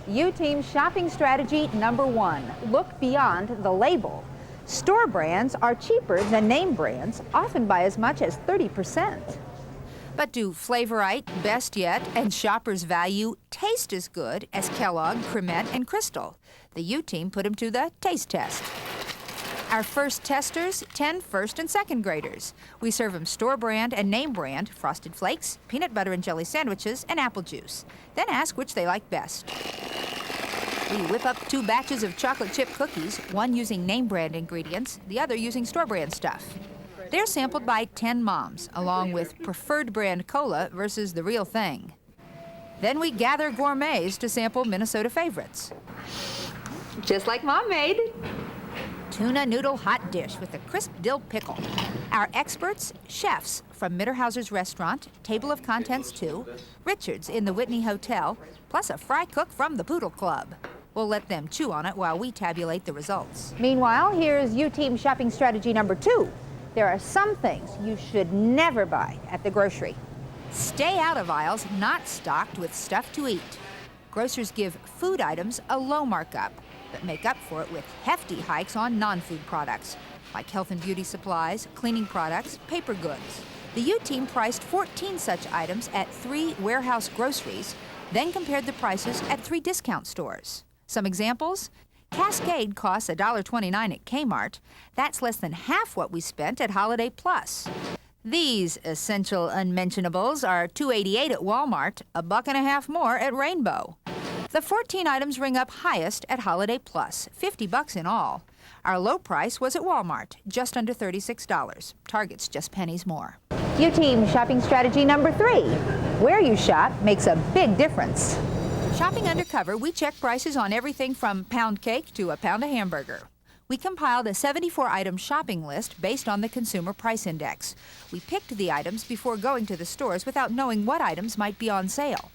U-Team shopping strategy number 1. Look beyond the label. Store brands are cheaper than name brands, often by as much as 30%. But do Flavorite, Best Yet, and Shoppers Value taste as good as Kellogg, Cremette, and Crystal? The U-Team put them to the taste test. Our first testers, 10 first and second graders. We serve them store brand and name brand Frosted Flakes, peanut butter and jelly sandwiches, and apple juice. Then ask which they like best. We whip up 2 batches of chocolate chip cookies, one using name brand ingredients, the other using store brand stuff. They're sampled by 10 moms, along with preferred brand cola versus the real thing. Then we gather gourmets to sample Minnesota favorites. Just like Mom made. Tuna noodle hot dish with a crisp dill pickle. Our experts, chefs from Mitterhauser's restaurant, Table of Contents 2, Richard's in the Whitney Hotel, plus a fry cook from the Poodle Club. We'll let them chew on it while we tabulate the results. Meanwhile, here's U-Team shopping strategy number 2. There are some things you should never buy at the grocery. Stay out of aisles not stocked with stuff to eat. Grocers give food items a low markup, but make up for it with hefty hikes on non-food products, like health and beauty supplies, cleaning products, paper goods. The U-Team priced 14 such items at 3 warehouse groceries, then compared the prices at 3 discount stores. Some examples: Cascade costs $1.29 at Kmart. That's less than half what we spent at Holiday Plus. These essential unmentionables are $2.88 at Walmart, $1.50 more at Rainbow. The 14 items ring up highest at Holiday Plus, $50 in all. Our low price was at Walmart, just under $36. Target's just pennies more. U-Team shopping strategy number 3. Where you shop makes a big difference. Shopping undercover, we check prices on everything from pound cake to a pound of hamburger. We compiled a 74-item shopping list based on the Consumer Price Index. We picked the items before going to the stores without knowing what items might be on sale.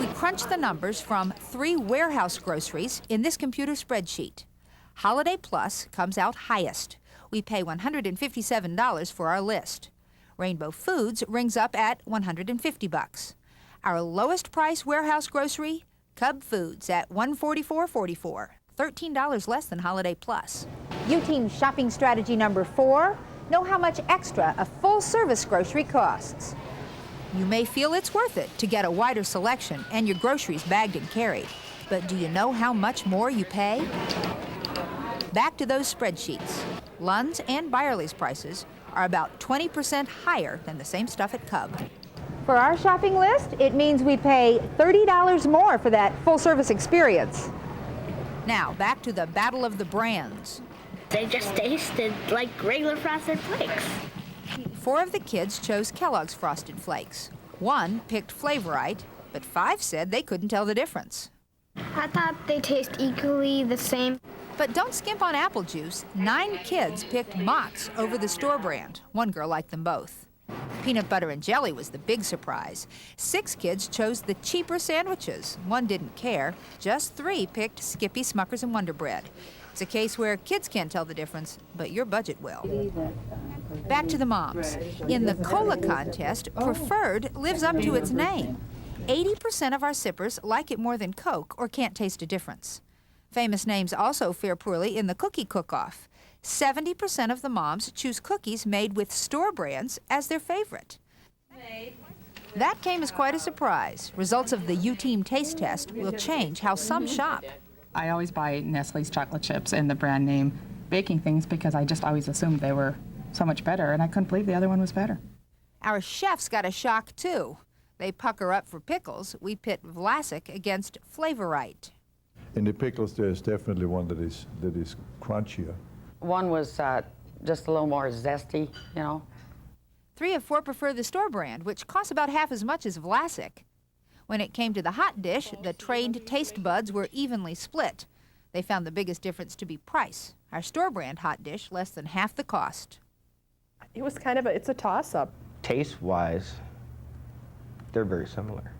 We crunched the numbers from 3 warehouse groceries in this computer spreadsheet. Holiday Plus comes out highest. We pay $157 for our list. Rainbow Foods rings up at $150. Our lowest price warehouse grocery, Cub Foods at $144.44. $13 less than Holiday Plus. U-Team shopping strategy number 4. Know how much extra a full-service grocery costs. You may feel it's worth it to get a wider selection and your groceries bagged and carried. But do you know how much more you pay? Back to those spreadsheets. Lund's and Byerly's prices are about 20% higher than the same stuff at Cub. For our shopping list, it means we pay $30 more for that full-service experience. Now, back to the battle of the brands. They just tasted like regular Frosted Flakes. 4 of the kids chose Kellogg's Frosted Flakes. 1 picked Flavorite, but 5 said they couldn't tell the difference. I thought they taste equally the same. But don't skimp on apple juice. 9 kids picked Mott's over the store brand. 1 girl liked them both. Peanut butter and jelly was the big surprise. 6 kids chose the cheaper sandwiches. 1 didn't care. Just 3 picked Skippy, Smucker's, and Wonder Bread. It's a case where kids can't tell the difference, but your budget will. Back to the moms. In the cola contest, Preferred lives up to its name. 80% of our sippers like it more than Coke or can't taste a difference. Famous names also fare poorly in the cookie cook-off. 70% of the moms choose cookies made with store brands as their favorite. That came as quite a surprise. Results of the U-Team taste test will change how some shop. I always buy Nestle's chocolate chips and the brand name baking things because I just always assumed they were so much better, and I couldn't believe the other one was better. Our chefs got a shock, too. They pucker up for pickles. We pit Vlasic against Flavorite. In the pickles, there's definitely one that is crunchier. One was just a little more zesty, you know. 3 of 4 prefer the store brand, which costs about half as much as Vlasic. When it came to the hot dish, the trained taste buds were evenly split. They found the biggest difference to be price. Our store brand hot dish, less than half the cost. It was kind of it's a toss-up. Taste-wise, they're very similar.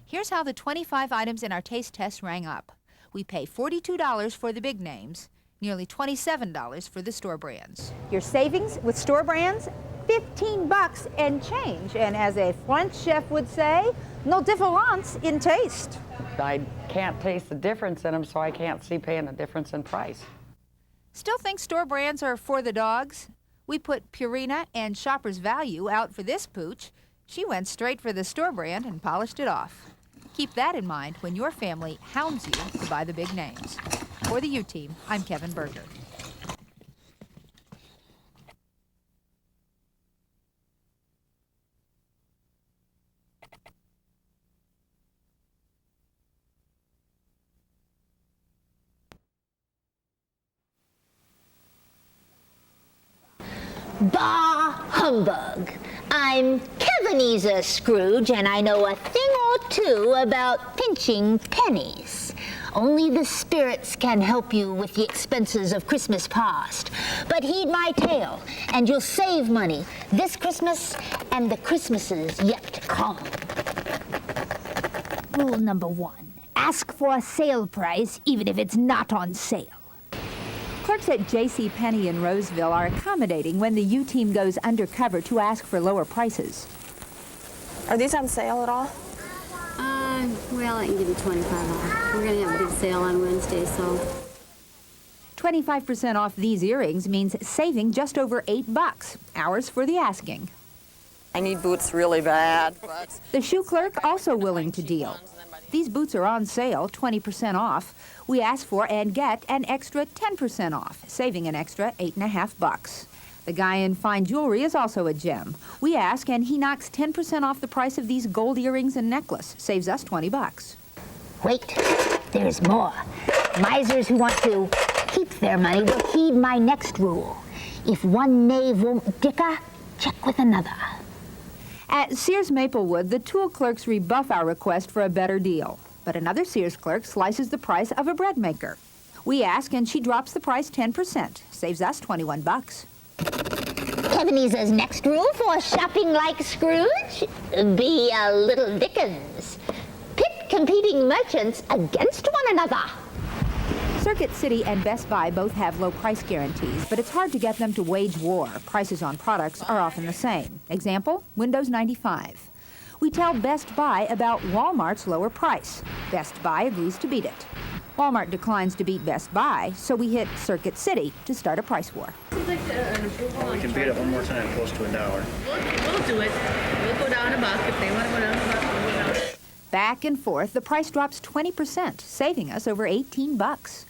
Here's how the 25 items in our taste test rang up. We pay $42 for the big names, nearly $27 for the store brands. Your savings with store brands? $15 and change. And as a French chef would say, no différence in taste. I can't taste the difference in them, so I can't see paying the difference in price. Still think store brands are for the dogs? We put Purina and Shoppers Value out for this pooch. She went straight for the store brand and polished it off. Keep that in mind when your family hounds you to buy the big names. For the U-Team, I'm Kevyn Berger. Bah humbug. I'm Ebenezer Scrooge, and I know a thing or two about pinching pennies. Only the spirits can help you with the expenses of Christmas past. But heed my tale, and you'll save money this Christmas and the Christmases yet to come. Rule number 1, ask for a sale price even if it's not on sale. Clerks at JCPenney in Roseville are accommodating when the U-Team goes undercover to ask for lower prices. Are these on sale at all? Well, I can give you 25 off. We're going to have a big sale on Wednesday, so. 25% off these earrings means saving just over $8. Ours for the asking. I need boots really bad. But The shoe clerk also willing to deal. These boots are on sale, 20% off. We ask for and get an extra 10% off, saving an extra $8.50. The guy in fine jewelry is also a gem. We ask and he knocks 10% off the price of these gold earrings and necklace, saves us $20. Wait, there's more. Misers who want to keep their money will heed my next rule. If one knave won't dicker, check with another. At Sears Maplewood, the tool clerks rebuff our request for a better deal. But another Sears clerk slices the price of a bread maker. We ask and she drops the price 10%, saves us $21. Ebenezer's next rule for shopping like Scrooge? Be a little Dickens. Pit competing merchants against one another. Circuit City and Best Buy both have low price guarantees, but it's hard to get them to wage war. Prices on products are often the same. Example, Windows 95. We tell Best Buy about Walmart's lower price. Best Buy agrees to beat it. Walmart declines to beat Best Buy, so we hit Circuit City to start a price war. We can beat it one more time, close to $1. We'll do it. We'll go down a buck. If they want to go down a buck, we'll go down. Back and forth, the price drops 20%, saving us over $18.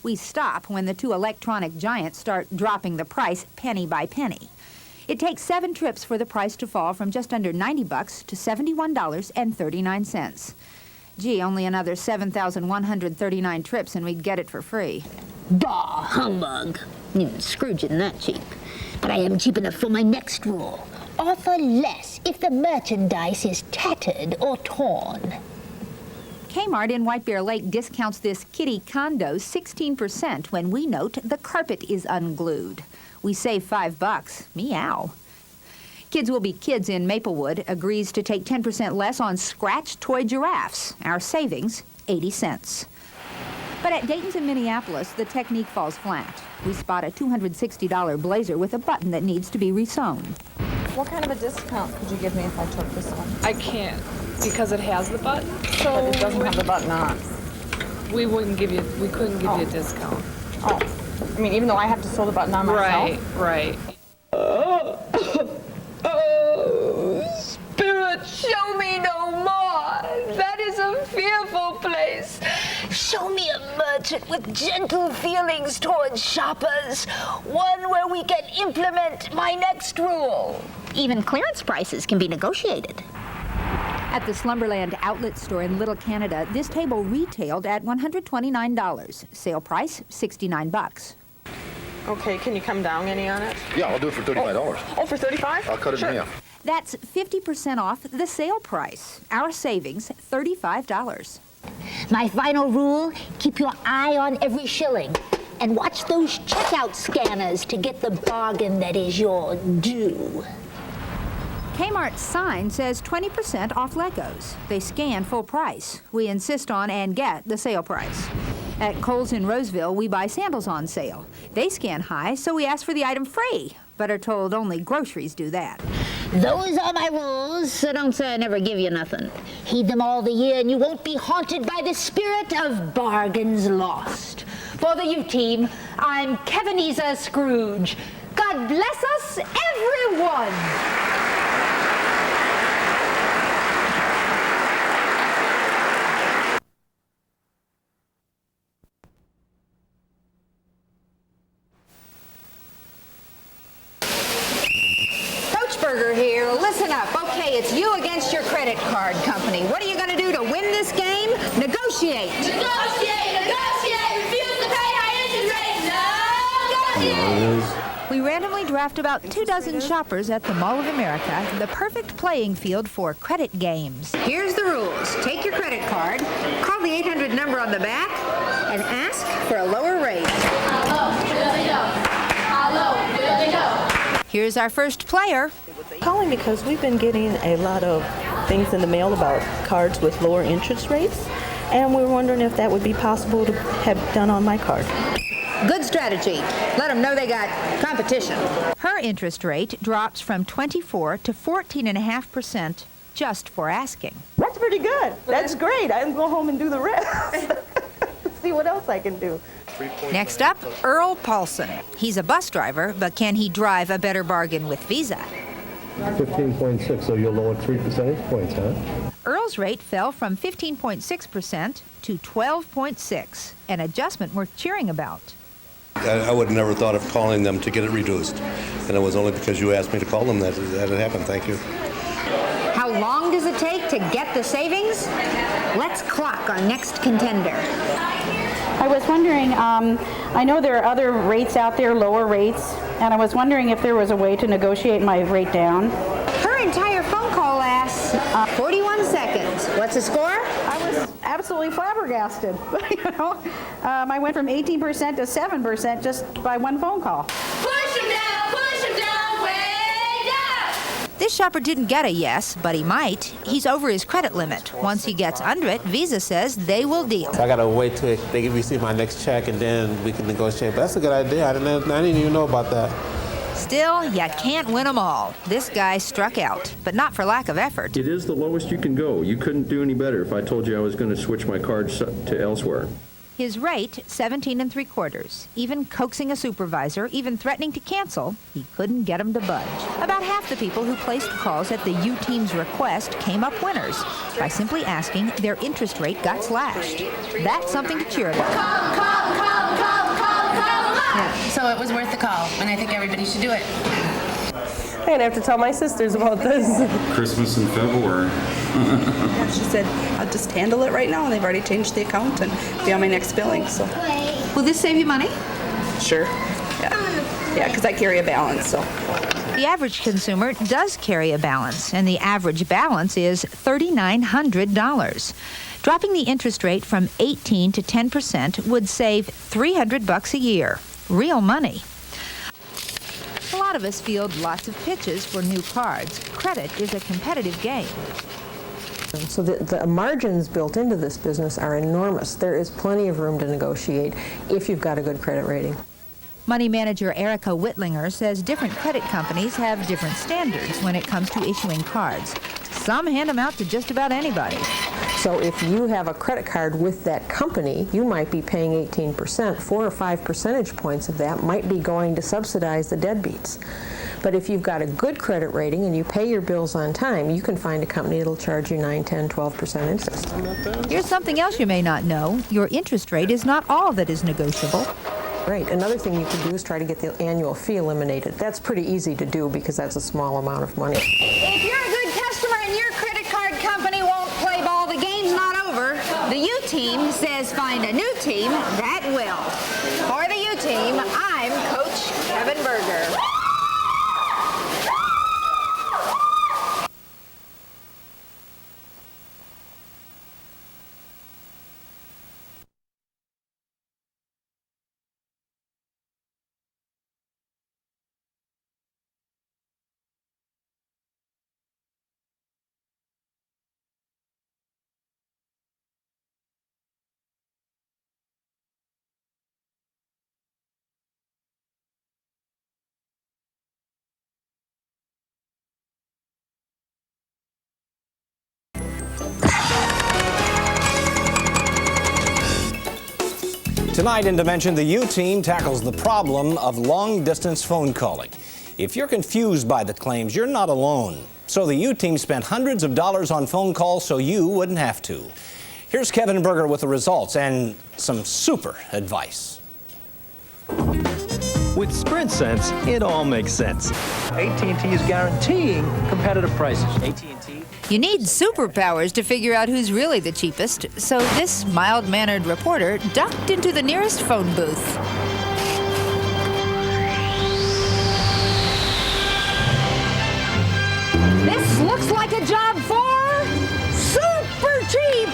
We stop when the two electronic giants start dropping the price penny by penny. It takes 7 trips for the price to fall from just under $90 to $71.39. Gee, only another 7,139 trips and we'd get it for free. Bah humbug. Scrooge isn't that cheap. But I am cheap enough for my next rule. Offer less if the merchandise is tattered or torn. Kmart in White Bear Lake discounts this kitty condo 16% when we note the carpet is unglued. We save $5. Meow. Kids Will Be Kids in Maplewood agrees to take 10% less on scratched toy giraffes. Our savings, 80 cents. But at Dayton's in Minneapolis, the technique falls flat. We spot a $260 blazer with a button that needs to be resewn. What kind of a discount could you give me if I took this one? I can't, because it has the button. So but it doesn't have the button on. We couldn't give you a discount. Oh, I mean, even though I have to sew the button on myself? Right. Oh, Spirit, show me no more. That is a fearful place. Show me a merchant with gentle feelings towards shoppers. One where we can implement my next rule. Even clearance prices can be negotiated. At the Slumberland outlet store in Little Canada, this table retailed at $129. Sale price, $69. Okay, can you come down any on it? Yeah, I'll do it for $35. Oh, for $35? I'll cut it in half. That's 50% off the sale price. Our savings, $35. My final rule, keep your eye on every shilling. And watch those checkout scanners to get the bargain that is your due. Kmart's sign says 20% off Legos. They scan full price. We insist on and get the sale price. At Kohl's in Roseville, we buy sandals on sale. They scan high, so we ask for the item free, but are told only groceries do that. Those are my rules, so don't say I never give you nothing. Heed them all the year, and you won't be haunted by the spirit of bargains lost. For the U-Team, I'm Kevyn Scrooge. God bless us, everyone! Burger here. Listen up. Okay, it's you against your credit card company. What are you going to do to win this game? Negotiate. Negotiate! Negotiate! Refuse to pay our interest rate! Negotiate! We randomly draft about 24 shoppers at the Mall of America, the perfect playing field for credit games. Here's the rules. Take your credit card, call the 800 number on the back, and ask for a lower rate. Hello, Billy Joe. Hello, Billy Joe. Here's our first player. Calling because we've been getting a lot of things in the mail about cards with lower interest rates, and we're wondering if that would be possible to have done on my card. Good strategy. Let them know they got competition. Her interest rate drops from 24 to 14.5% just for asking. That's pretty good. That's great. I can go home and do the rest. See what else I can do. Next up, Earl Paulson. He's a bus driver, but can he drive a better bargain with Visa? 15.6, so you'll lower 3 percentage points, huh? Earl's rate fell from 15.6% to 12.6%, an adjustment worth cheering about. I would have never thought of calling them to get it reduced, and it was only because you asked me to call them that it happened. Thank you. How long does it take to get the savings? Let's clock our next contender. I was wondering, I know there are other rates out there, lower rates, and I was wondering if there was a way to negotiate my rate down. Her entire phone call lasts 41 seconds. What's the score? I was absolutely flabbergasted. I went from 18% to 7% just by one phone call. Push him down, way down! This shopper didn't get a yes, but he might. He's over his credit limit. Once he gets under it, Visa says they will deal. So I gotta wait till they receive my next check and then we can negotiate. But that's a good idea. I didn't even know about that. Still, you can't win them all. This guy struck out, but not for lack of effort. It is the lowest you can go. You couldn't do any better if I told you I was going to switch my cards to elsewhere. His rate, 17 3/4. Even coaxing a supervisor, even threatening to cancel, he couldn't get him to budge. About half the people who placed calls at the U-Team's request came up winners. By simply asking, their interest rate got slashed. That's something to cheer about. Yeah, so it was worth the call, and I think everybody should do it. I'm going to have to tell my sisters about this. Christmas in February. She said, I'll just handle it right now, and they've already changed the account and be on my next billing. So, will this save you money? Sure. Yeah, because I carry a balance. So, the average consumer does carry a balance, and the average balance is $3,900. Dropping the interest rate from 18 to 10% would save $300 a year. Real money. A lot of us field lots of pitches for new cards. Credit is a competitive game. So the margins built into this business are enormous. There is plenty of room to negotiate if you've got a good credit rating. Money manager Erica Whitlinger says different credit companies have different standards when it comes to issuing cards. Some hand them out to just about anybody. So if you have a credit card with that company, you might be paying 18%. 4 or 5 percentage points of that might be going to subsidize the deadbeats. But if you've got a good credit rating and you pay your bills on time, you can find a company that'll charge you 9, 10, 12% interest. Here's something else you may not know. Your interest rate is not all that is negotiable. Right. Another thing you can do is try to get the annual fee eliminated. That's pretty easy to do because that's a small amount of money. If you're a good customer and your credit card company won't play ball, the game's not over. The U-Team says find a new team that will. For the U-Team, I'm Coach Kevyn Berger. Tonight in Dimension, the U-Team tackles the problem of long-distance phone calling. If you're confused by the claims, you're not alone. So the U-Team spent hundreds of dollars on phone calls so you wouldn't have to. Here's Kevyn with the results and some super advice. With Sprint Sense, it all makes sense. AT&T is guaranteeing competitive prices. AT&T. You need superpowers to figure out who's really the cheapest, so this mild-mannered reporter ducked into the nearest phone booth. This looks like a job for Super Cheap.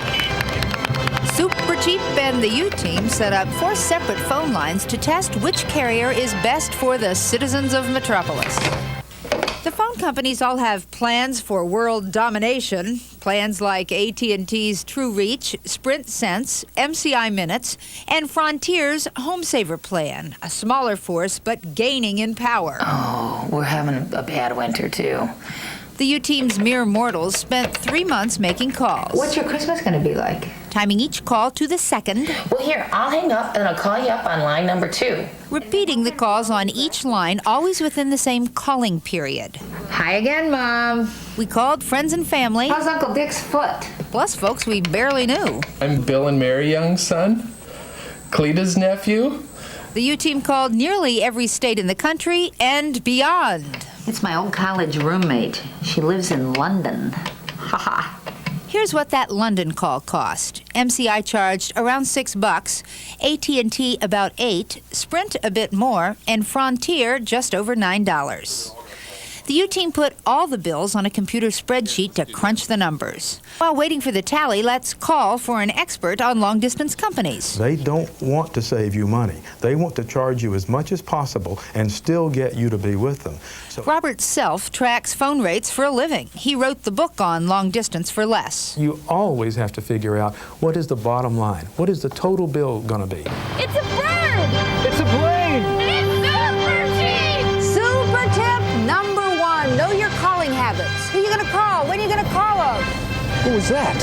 Super Cheap and the U-Team set up 4 separate phone lines to test which carrier is best for the citizens of Metropolis. The phone companies all have plans for world domination. Plans like AT&T's True Reach, Sprint Sense, MCI Minutes, and Frontier's Home Saver Plan. A smaller force, but gaining in power. Oh, we're having a bad winter, too. The U-Team's mere mortals spent 3 months making calls. What's your Christmas going to be like? Timing each call to the second. Well, here, I'll hang up and I'll call you up on line number 2. Repeating the calls on each line, always within the same calling period. Hi again, Mom. We called friends and family. How's Uncle Dick's foot? Plus folks we barely knew. I'm Bill and Mary Young's son, Cleta's nephew. The U-Team called nearly every state in the country and beyond. It's my old college roommate. She lives in London. Haha. Here's what that London call cost. MCI charged around $6, AT&T about $8, Sprint a bit more, and Frontier just over $9. The U-Team put all the bills on a computer spreadsheet to crunch the numbers. While waiting for the tally, let's call for an expert on long-distance companies. They don't want to save you money. They want to charge you as much as possible and still get you to be with them. So Robert Self tracks phone rates for a living. He wrote the book on long distance for less. you always have to figure out what is the bottom line. What is the total bill going to be? It's a bird! It's a plane! It's super cheap! Super tip number 1. Know your calling habits. Who are you going to call? When are you going to call them? Who was that?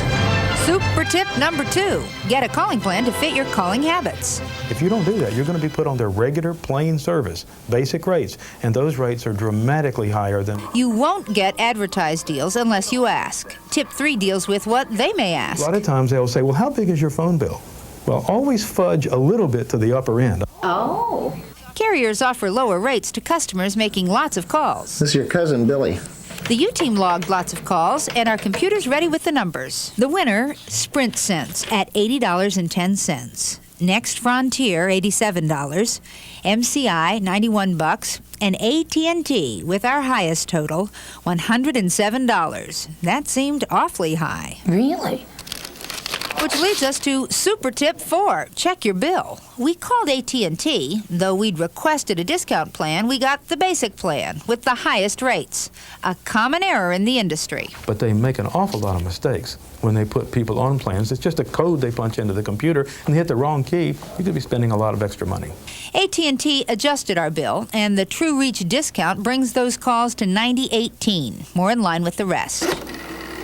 Super tip number 2. Get a calling plan to fit your calling habits. If you don't do that, you're going to be put on their regular plain service, basic rates, and those rates are dramatically higher than... You won't get advertised deals unless you ask. Tip 3 deals with what they may ask. A lot of times they'll say, well, how big is your phone bill? Well, always fudge a little bit to the upper end. Oh. Carriers offer lower rates to customers making lots of calls. This is your cousin, Billy. The U-Team logged lots of calls, and our computer's ready with the numbers. The winner, Sprint Sense, at $80.10. Next, Frontier, $87. MCI, $91. And AT&T, with our highest total, $107. That seemed awfully high. Really? Which leads us to Super Tip 4, check your bill. We called AT&T. Though we'd requested a discount plan, we got the basic plan with the highest rates. A common error in the industry. But they make an awful lot of mistakes when they put people on plans. It's just a code they punch into the computer, and they hit the wrong key. You could be spending a lot of extra money. AT&T adjusted our bill, and the True Reach discount brings those calls to $90.18, more in line with the rest.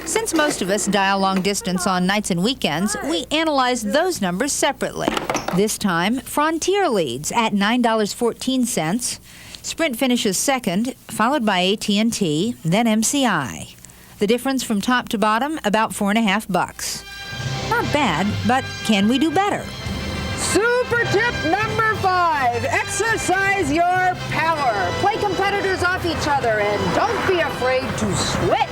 Since most of us dial long distance on nights and weekends, we analyzed those numbers separately. This time, Frontier leads at $9.14. Sprint finishes second, followed by AT&T, then MCI. The difference from top to bottom, about $4.50. Not bad, but can we do better? Super tip number 5. Exercise your power. Play competitors off each other and don't be afraid to switch.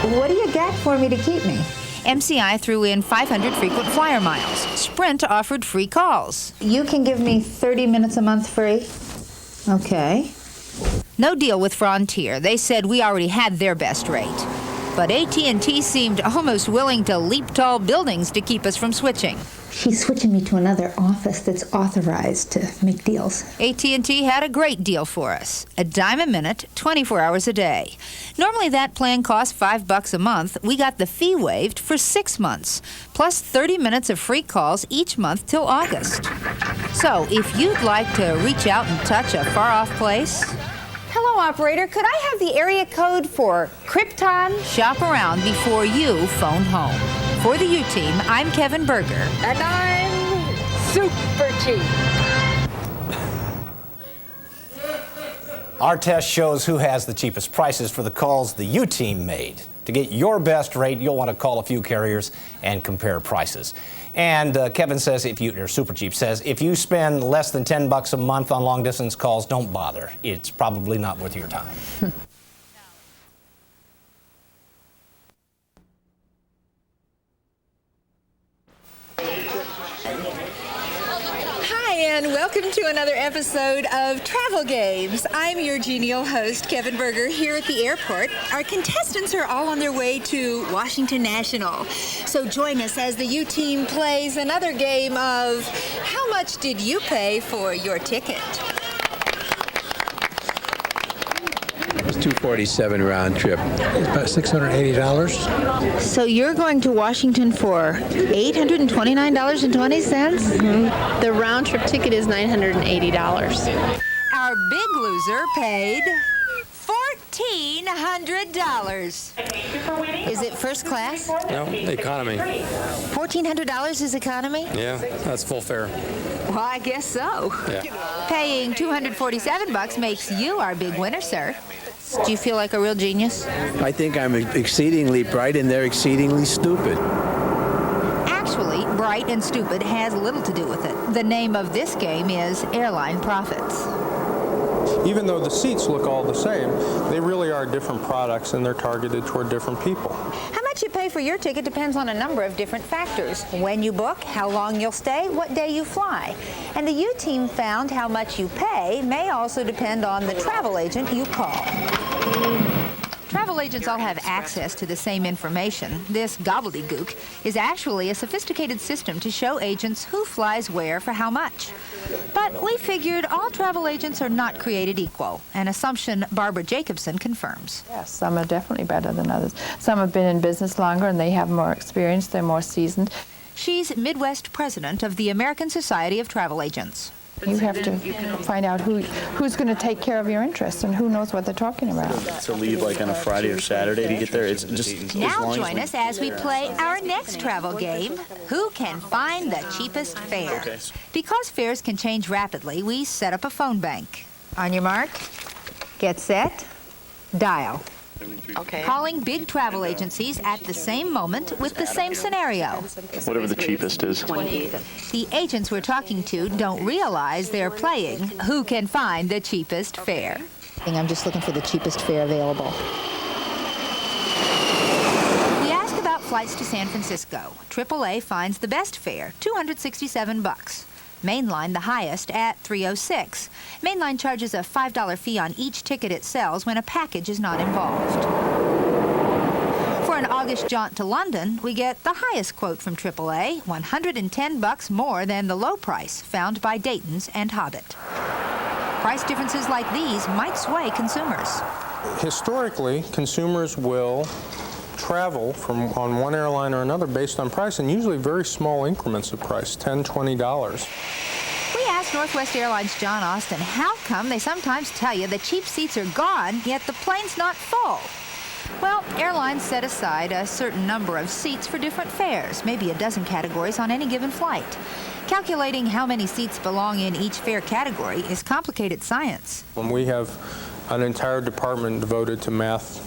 What do you got for me to keep me? MCI threw in 500 frequent flyer miles. Sprint offered free calls. You can give me 30 minutes a month free? Okay. No deal with Frontier. They said we already had their best rate. But AT&T seemed almost willing to leap tall buildings to keep us from switching. She's switching me to another office that's authorized to make deals. AT&T had a great deal for us. A dime a minute, 24 hours a day. Normally that plan costs $5 a month. We got the fee waived for 6 months, plus 30 minutes of free calls each month till August. So if you'd like to reach out and touch a far-off place... Hello, operator. Could I have the area code for Krypton? Shop around before you phone home. For the U-Team, I'm Kevyn. And I'm super cheap. Our test shows who has the cheapest prices for the calls the U-Team made. To get your best rate, you'll want to call a few carriers and compare prices. And Kevin says, or Super Cheap says, if you spend less than $10 a month on long-distance calls, don't bother. It's probably not worth your time. And welcome to another episode of Travel Games. I'm your genial host, Kevyn Berger, here at the airport. Our contestants are all on their way to Washington National. So join us as the U-Team plays another game of how much did you pay for your ticket? It was $247 round trip. It's about $680. So you're going to Washington for $829.20? The round trip ticket is $980. Our big loser paid $1,400. Is it first class? No, economy. $1,400 is economy? Yeah, that's full fare. Well, I guess so. Yeah. Paying $247 makes you our big winner, sir. Do you feel like a real genius? I think I'm exceedingly bright and they're exceedingly stupid. Actually, bright and stupid has little to do with it. The name of this game is Airline Profits. Even though the seats look all the same, they really are different products and they're targeted toward different people. How much you pay for your ticket depends on a number of different factors. When you book, how long you'll stay, what day you fly. And the U-Team found how much you pay may also depend on the travel agent you call. Travel agents all have access to the same information. This gobbledygook is actually a sophisticated system to show agents who flies where for how much. But we figured all travel agents are not created equal, an assumption Barbara Jacobson confirms. Yes, some are definitely better than others. Some have been in business longer and they have more experience, they're more seasoned. She's Midwest president of the American Society of Travel Agents. You have to find out who's going to take care of your interests and who knows what they're talking about. To leave like on a Friday or Saturday to get there, it's just... Now join us as we play our next travel game, Who Can Find the Cheapest Fare? Okay. Because fares can change rapidly, we set up a phone bank. On your mark, get set, dial. Okay. Calling big travel agencies at the same moment with the same scenario. Whatever the cheapest is. The agents we're talking to don't realize they're playing Who Can Find the Cheapest Fare. I'm just looking for the cheapest fare available. We ask about flights to San Francisco. AAA finds the best fare, $267. Mainline the highest at $306. Mainline charges a $5 fee on each ticket it sells when a package is not involved. For an August jaunt to London, we get the highest quote from AAA, $110 more than the low price found by Dayton's and Hobbit. Price differences like these might sway consumers. Historically, consumers will travel on one airline or another based on price, and usually very small increments of price, $10, $20. We asked Northwest Airlines' John Austin how come they sometimes tell you the cheap seats are gone, yet the plane's not full. Well, airlines set aside a certain number of seats for different fares, maybe a dozen categories on any given flight. Calculating how many seats belong in each fare category is complicated science. When we have an entire department devoted to math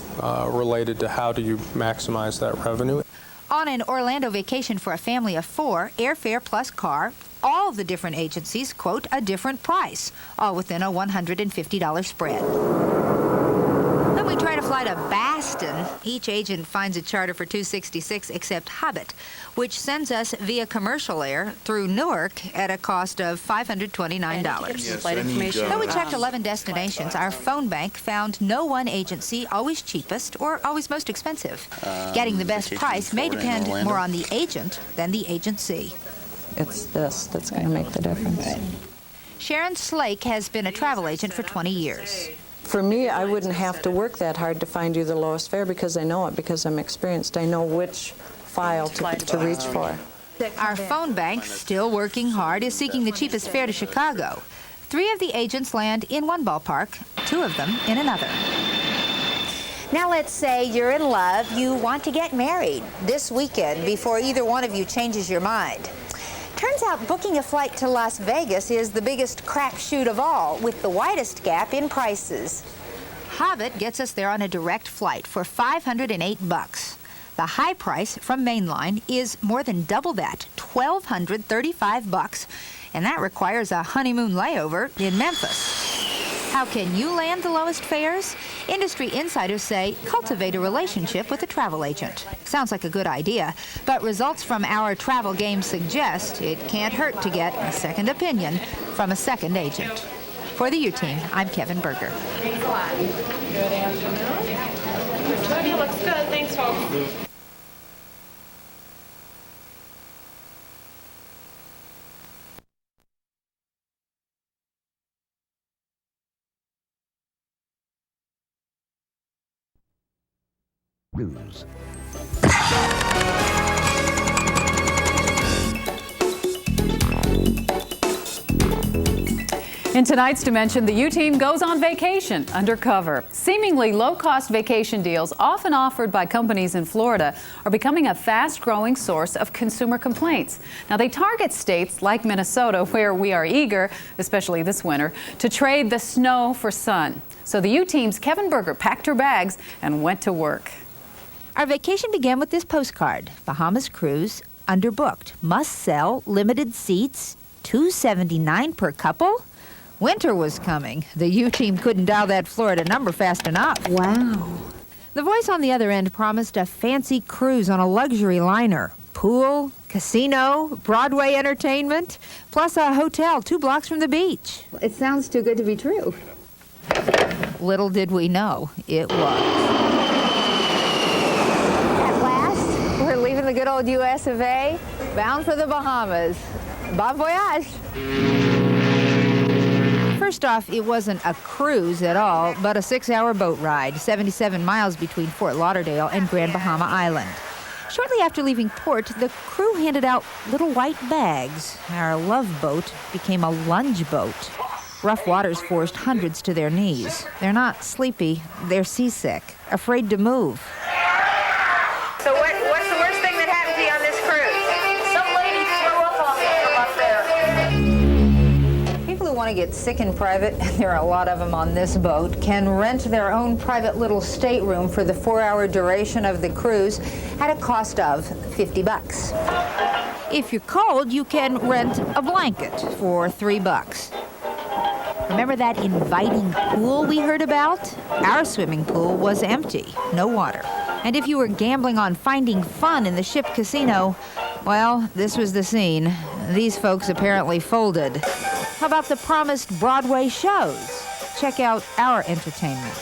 related to how do you maximize that revenue. On an Orlando vacation for a family of 4, airfare plus car, all the different agencies quote a different price, all within a $150 spread. When we try to fly to Boston, each agent finds a charter for $266 except Hobbit, which sends us via commercial air through Newark at a cost of $529. Flight information. Though we checked 11 destinations, our phone bank found no one agency always cheapest or always most expensive. Getting the best price may depend more on the agent than the agency. It's this that's going to make the difference. Sharon Slake has been a travel agent for 20 years. For me, I wouldn't have to work that hard to find you the lowest fare because I know it, because I'm experienced. I know which file to reach for. Our phone bank, still working hard, is seeking the cheapest fare to Chicago. 3 of the agents land in one ballpark, 2 of them in another. Now let's say you're in love, you want to get married this weekend before either one of you changes your mind. Turns out booking a flight to Las Vegas is the biggest crapshoot of all, with the widest gap in prices. Hobbit gets us there on a direct flight for $508. The high price from Mainline is more than double that, $1,235, and that requires a honeymoon layover in Memphis. How can you land the lowest fares? Industry insiders say cultivate a relationship with a travel agent. Sounds like a good idea, but results from our travel game suggest it can't hurt to get a second opinion from a second agent. For the U-Team, I'm Kevyn Berger. Thanks a lot. Good afternoon. Your turkey looks good. Thanks, folks. News. In tonight's Dimension, the U-Team goes on vacation undercover. Seemingly low-cost vacation deals, often offered by companies in Florida, are becoming a fast-growing source of consumer complaints. Now, they target states like Minnesota, where we are eager, especially this winter, to trade the snow for sun. So the U-Team's Kevyn Berger packed her bags and went to work. Our vacation began with this postcard. Bahamas cruise, underbooked, must sell, limited seats, $279 per couple. Winter was coming. The U-Team couldn't dial that Florida number fast enough. Wow. The voice on the other end promised a fancy cruise on a luxury liner. Pool, casino, Broadway entertainment, plus a hotel 2 blocks from the beach. It sounds too good to be true. Little did we know, it was. We're leaving the good old US of A, bound for the Bahamas. Bon voyage! First off, it wasn't a cruise at all, but a 6-hour boat ride, 77 miles between Fort Lauderdale and Grand Bahama Island. Shortly after leaving port, the crew handed out little white bags. Our love boat became a lunge boat. Rough waters forced hundreds to their knees. They're not sleepy, they're seasick, afraid to move. So what's the worst thing that happened to you on this cruise? Some lady threw up on me from up there. People who want to get sick in private, and there are a lot of them on this boat, can rent their own private little stateroom for the 4-hour duration of the cruise at a cost of $50. If you're cold, you can rent a blanket for $3. Remember that inviting pool we heard about? Our swimming pool was empty, no water. And if you were gambling on finding fun in the ship casino, well, this was the scene. These folks apparently folded. How about the promised Broadway shows? Check out our entertainment.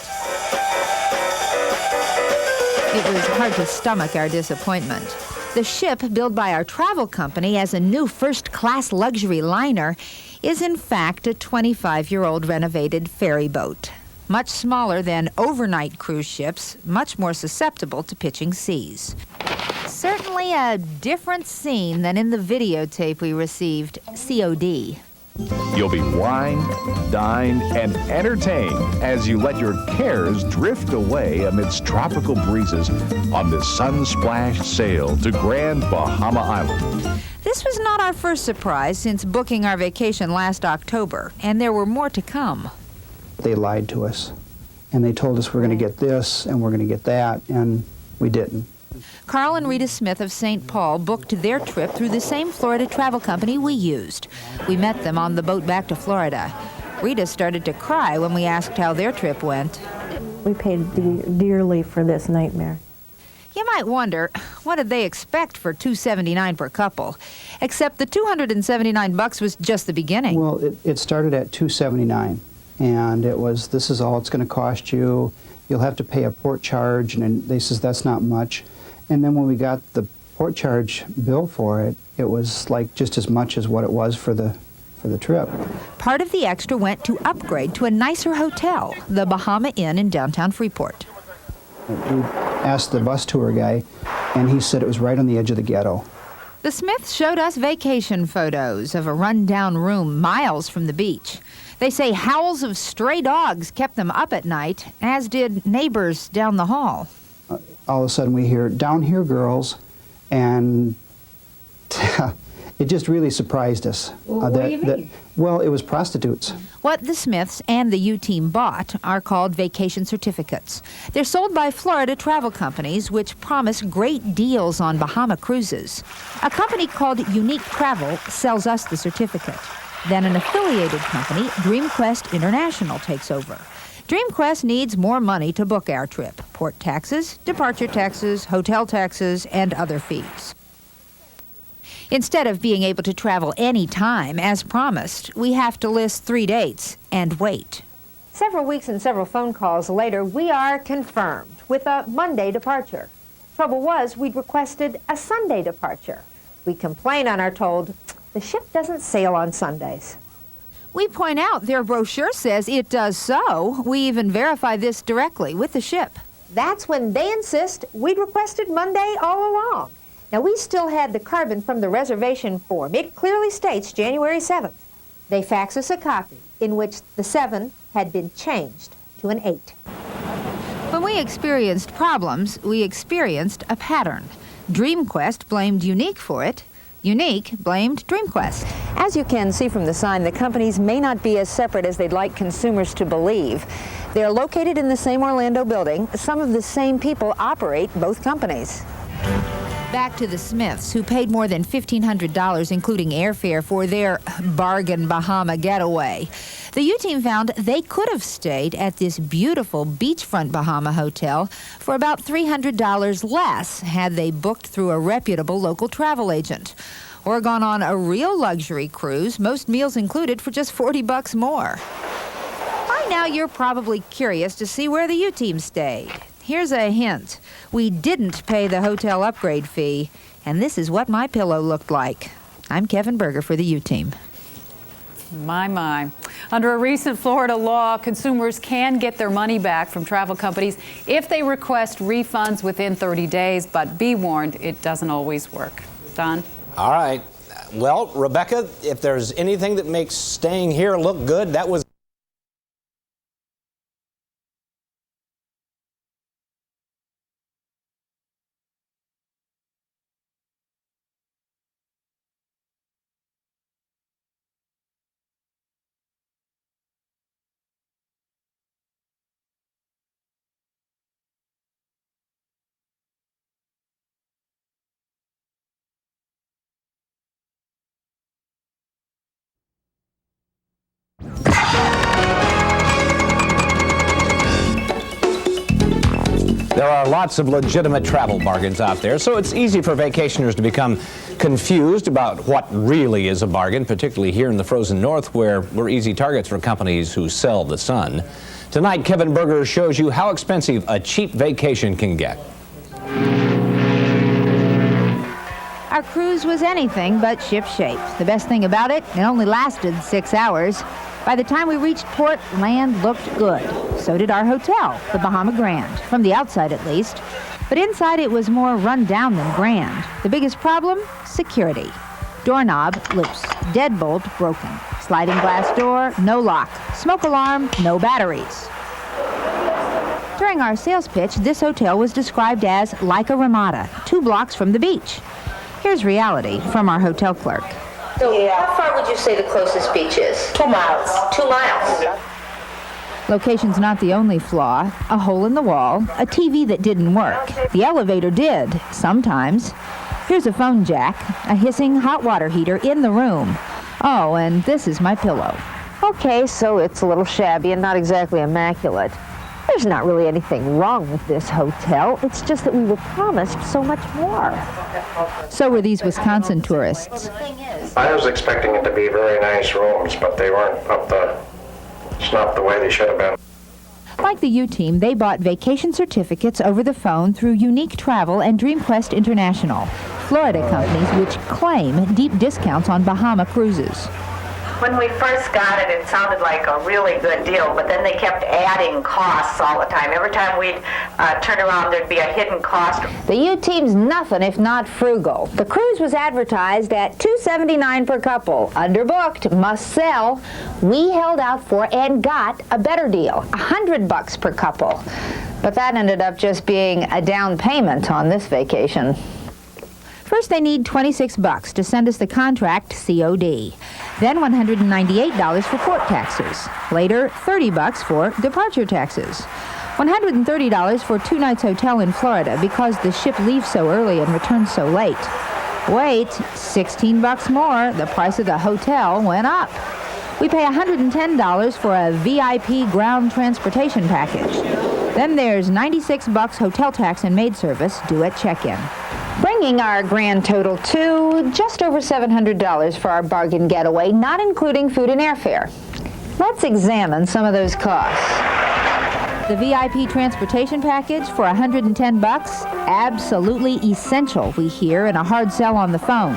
It was hard to stomach our disappointment. The ship, billed by our travel company as a new first-class luxury liner, is in fact a 25-year-old renovated ferry boat. Much smaller than overnight cruise ships, much more susceptible to pitching seas. Certainly a different scene than in the videotape we received, COD. You'll be wined, dined, and entertained as you let your cares drift away amidst tropical breezes on this sun-splashed sail to Grand Bahama Island. This was not our first surprise since booking our vacation last October, and there were more to come. They lied to us, and they told us we're going to get this and we're going to get that, and we didn't. Carl and Rita Smith of St. Paul booked their trip through the same Florida travel company we used. We met them on the boat back to Florida. Rita started to cry when we asked how their trip went. We paid dearly for this nightmare. You might wonder, what did they expect for $279 per couple? Except the $279 was just the beginning. Well, it started at $279, and it was, this is all it's going to cost you. You'll have to pay a port charge, and they says that's not much. And then when we got the port charge bill for it, it was like just as much as what it was for the trip. Part of the extra went to upgrade to a nicer hotel, the Bahama Inn in downtown Freeport. We asked the bus tour guy, and he said it was right on the edge of the ghetto. The Smiths showed us vacation photos of a rundown room miles from the beach. They say howls of stray dogs kept them up at night, as did neighbors down the hall. All of a sudden we hear, "Down here, girls," and it just really surprised us. Well, what do you mean? Well, it was prostitutes. What the Smiths and the U-Team bought are called vacation certificates. They're sold by Florida travel companies, which promise great deals on Bahama cruises. A company called Unique Travel sells us the certificate. Then an affiliated company, DreamQuest International, takes over. DreamQuest needs more money to book our trip: port taxes, departure taxes, hotel taxes, and other fees. Instead of being able to travel any time, as promised, we have to list 3 dates and wait. Several weeks and several phone calls later, we are confirmed with a Monday departure. Trouble was, we'd requested a Sunday departure. We complain and are told, the ship doesn't sail on Sundays. We point out their brochure says it does so. We even verify this directly with the ship. That's when they insist we'd requested Monday all along. Now, we still had the carbon from the reservation form. It clearly states January 7th. They fax us a copy in which the 7 had been changed to an 8. When we experienced problems, we experienced a pattern. DreamQuest blamed Unique for it. Unique blamed DreamQuest. As you can see from the sign, the companies may not be as separate as they'd like consumers to believe. They are located in the same Orlando building. Some of the same people operate both companies. Back to the Smiths, who paid more than $1,500, including airfare, for their bargain Bahama getaway. The U-Team found they could have stayed at this beautiful beachfront Bahama hotel for about $300 less had they booked through a reputable local travel agent, or gone on a real luxury cruise, most meals included, for just $40 more. By now, you're probably curious to see where the U-Team stayed. Here's a hint. We didn't pay the hotel upgrade fee, and this is what my pillow looked like. I'm Kevyn Berger for the U-Team. My. Under a recent Florida law, consumers can get their money back from travel companies if they request refunds within 30 days, but be warned, it doesn't always work. Don? All right. Well, Rebecca, if there's anything that makes staying here look good, that was There are lots of legitimate travel bargains out there, so it's easy for vacationers to become confused about what really is a bargain, particularly here in the frozen north, where we're easy targets for companies who sell the sun. Tonight, Kevyn Berger shows you how expensive a cheap vacation can get. Our cruise was anything but ship-shape. The best thing about it, it only lasted 6 hours. By the time we reached port, land looked good. So did our hotel, the Bahama Grand, from the outside at least. But inside it was more run down than grand. The biggest problem? Security. Doorknob loose, deadbolt broken, sliding glass door, no lock, smoke alarm, no batteries. During our sales pitch, this hotel was described as like a Ramada, 2 blocks from the beach. Here's reality from our hotel clerk. So how far would you say the closest beach is? 2 miles. 2 miles. Location's not the only flaw. A hole in the wall, a TV that didn't work. The elevator did, sometimes. Here's a phone jack, a hissing hot water heater in the room. Oh, and this is my pillow. Okay, so it's a little shabby and not exactly immaculate. There's not really anything wrong with this hotel. It's just that we were promised so much more. So were these Wisconsin tourists. I was expecting it to be very nice rooms, but they weren't not the way they should have been. Like the U-Team, they bought vacation certificates over the phone through Unique Travel and DreamQuest International, Florida companies which claim deep discounts on Bahama cruises. When we first got it, it sounded like a really good deal, but then they kept adding costs all the time. Every time we'd turn around, there'd be a hidden cost. The U-Team's nothing if not frugal. The cruise was advertised at $279 per couple. Underbooked, must sell. We held out for and got a better deal, $100 per couple. But that ended up just being a down payment on this vacation. First, they need $26 to send us the contract COD. Then $198 for port taxes. Later, $30 for departure taxes. $130 for 2 nights hotel in Florida because the ship leaves so early and returns so late. Wait, $16 more. The price of the hotel went up. We pay $110 for a VIP ground transportation package. Then there's $96 hotel tax and maid service due at check-in. Bringing our grand total to just over $700 for our bargain getaway, not including food and airfare. Let's examine some of those costs. The VIP transportation package for $110, absolutely essential, we hear in a hard sell on the phone.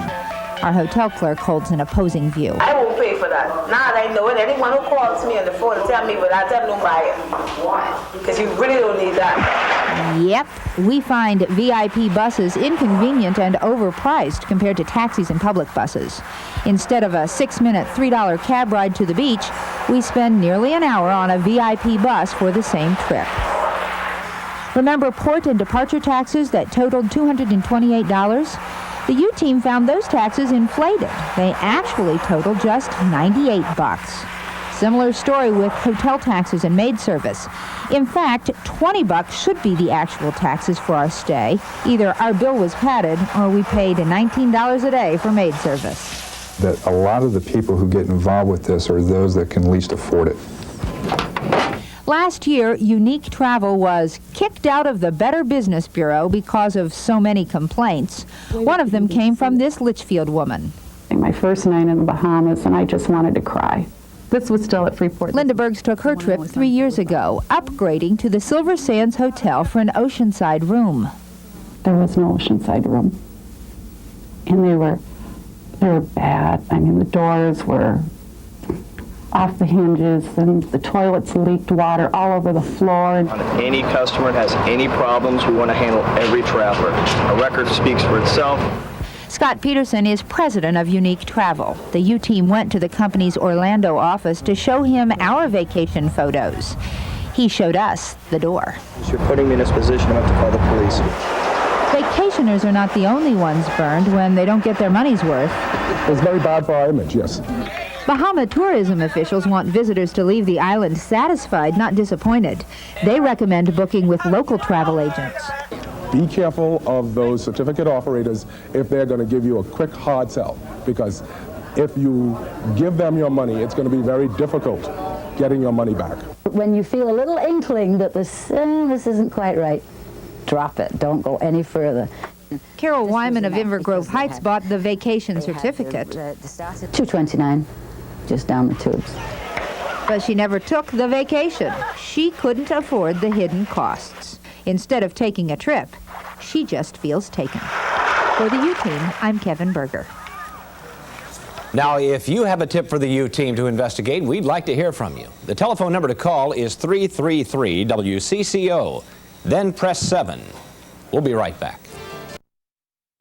Our hotel clerk holds an opposing view. I won't pay for that. Now they know it. Anyone who calls me on the phone and tell me, but I tell them don't buy it. Why? Because you really don't need that. Yep, we find VIP buses inconvenient and overpriced compared to taxis and public buses. Instead of a 6-minute, $3 cab ride to the beach, we spend nearly an hour on a VIP bus for the same trip. Remember port and departure taxes that totaled $228? The U-Team found those taxes inflated. They actually totaled just $98. Similar story with hotel taxes and maid service. In fact, $20 should be the actual taxes for our stay. Either our bill was padded or we paid $19 a day for maid service. That a lot of the people who get involved with this are those that can least afford it. Last year, Unique Travel was kicked out of the Better Business Bureau because of so many complaints. One of them came from this Litchfield woman. My first night in the Bahamas, and I just wanted to cry. This was still at Freeport. Linda Bergs took her trip 3 years ago, upgrading to the Silver Sands Hotel for an oceanside room. There was no oceanside room. And they were bad. I mean, the doors were off the hinges, and the toilets leaked water all over the floor. Any customer has any problems, we want to handle every traveler. Our record speaks for itself. Scott Peterson is president of Unique Travel. The U-Team went to the company's Orlando office to show him our vacation photos. He showed us the door. You're putting me in this position, I have to call the police. Vacationers are not the only ones burned when they don't get their money's worth. It's very bad for our image, yes. Bahama tourism officials want visitors to leave the island satisfied, not disappointed. They recommend booking with local travel agents. Be careful of those certificate operators if they're going to give you a quick hard sell, because if you give them your money, it's going to be very difficult getting your money back. When you feel a little inkling that this isn't quite right, drop it. Don't go any further. Carol Wyman of Inver Grove Heights bought the vacation certificate. $229, just down the tubes. But she never took the vacation. She couldn't afford the hidden costs. Instead of taking a trip, she just feels taken. For the U-Team, I'm Kevyn Berger. Now, if you have a tip for the U-Team to investigate, we'd like to hear from you. The telephone number to call is 333-WCCO. Then press 7. We'll be right back.